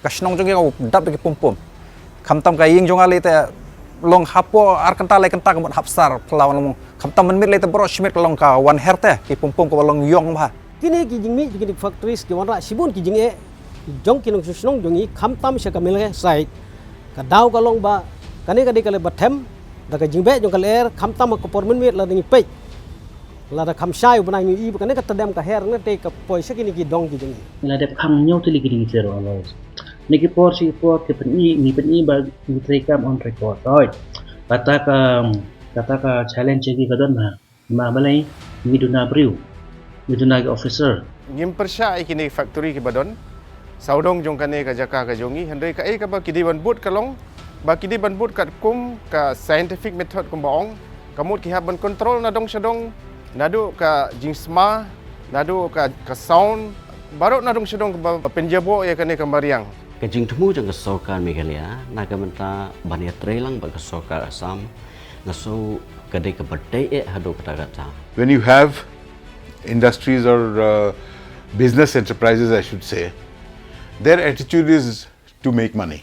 kasnong jong kau dap ke pum kamtam ka ying jong ali te long hapo ar kanta le kanta kamot hapsar pelawan long kamtam menmit le te bro schmidt long ka wan herte ki pum ka long yong ba kini ki jingmi ki factories ki wanra sibun ki jinge jong ki long susnong jongi kamtam se kamil site ka daw ka long ba kani ka di kale bathem da ka jingbe jong kaler kamtam ko por menmit la dingi peit la da kam sai bana ni ibu kani ka tadam ka her na te ka poisa kini ki dong ki jingi la dep khang nyau tuli ki zero allows niki por ke pen i ba ni kam on record right kata ka challenge ki kadon ma balai ni duna briu ni duna ki officer ngim persya ikini factory ki badon saudong jong kane ka jaka ka jongi handai ka ka ba kidi ban but kalong ba kidi ban but kat kum ka scientific method kum baong kamut ki haban control nadong sadong nadu ka jingsma nadu ka sound baru nadong sadong ka penjabo ya kane ka mariang kajing temu jang kesokan Meghalaya naga menta bania trelang bag kesokan Assam naso kadai ke Peit hado kata-kata. When you have industries or business enterprises, I should say, their attitude is to make money.